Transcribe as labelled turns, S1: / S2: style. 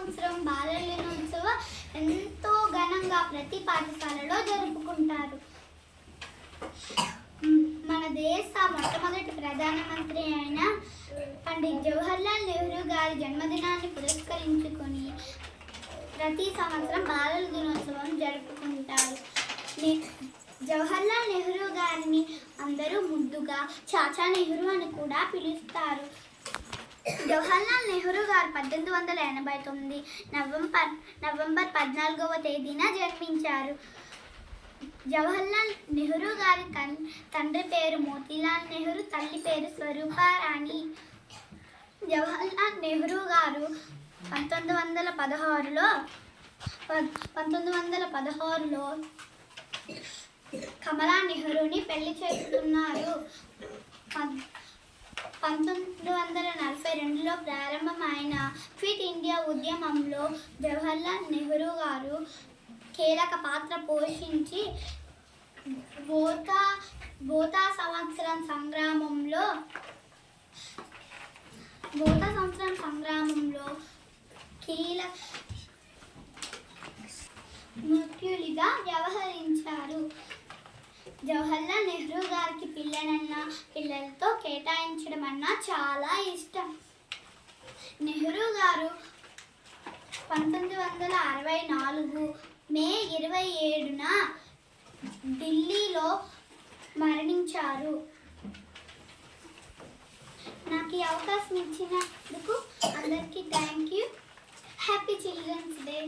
S1: సంవత్సరం బాలల దినోత్సవం ఎంతో ఘనంగా ప్రతి పాఠశాలలో జరుపుకుంటారు. మన దేశ మొట్టమొదటి ప్రధానమంత్రి అయిన పండిత్ జవహర్లాల్ నెహ్రూ గారి జన్మదినాన్ని పురస్కరించుకొని ప్రతి సంవత్సరం బాలల దినోత్సవం జరుపుకుంటారు. జవహర్లాల్ నెహ్రూ గారిని అందరూ ముద్దుగా చాచా నెహ్రూ అని కూడా పిలుస్తారు. జవహర్లాల్ నెహ్రూ గారు 1889 నవంబర్ 14వ తేదీన జన్మించారు. జవహర్లాల్ నెహ్రూ గారి తండ్రి పేరు మోతీలాల్ నెహ్రూ, తల్లి పేరు స్వరూపారాణి. జవహర్లాల్ నెహ్రూ గారు 1916లో కమలా నెహ్రూని పెళ్లి చేసుకున్నారు. 1942లో ప్రారంభమైన క్విట్ ఇండియా ఉద్యమంలో జవహర్లాల్ నెహ్రూ గారు కీలక పాత్ర పోషించి బోతా సంవత్సరం సంగ్రామంలో కీలక ముఖ్యులుగా వ్యవహరించారు. జవహర్లాల్ నెహ్రూ గారికి పిల్లలతో కేటాయించడం అన్నా చాలా ఇష్టం. నెహ్రూ గారు 1964 మే 27న ఢిల్లీలో మరణించారు. నాకు ఈ అవకాశం ఇచ్చినందుకు అందరికీ thank you. Happy children's day.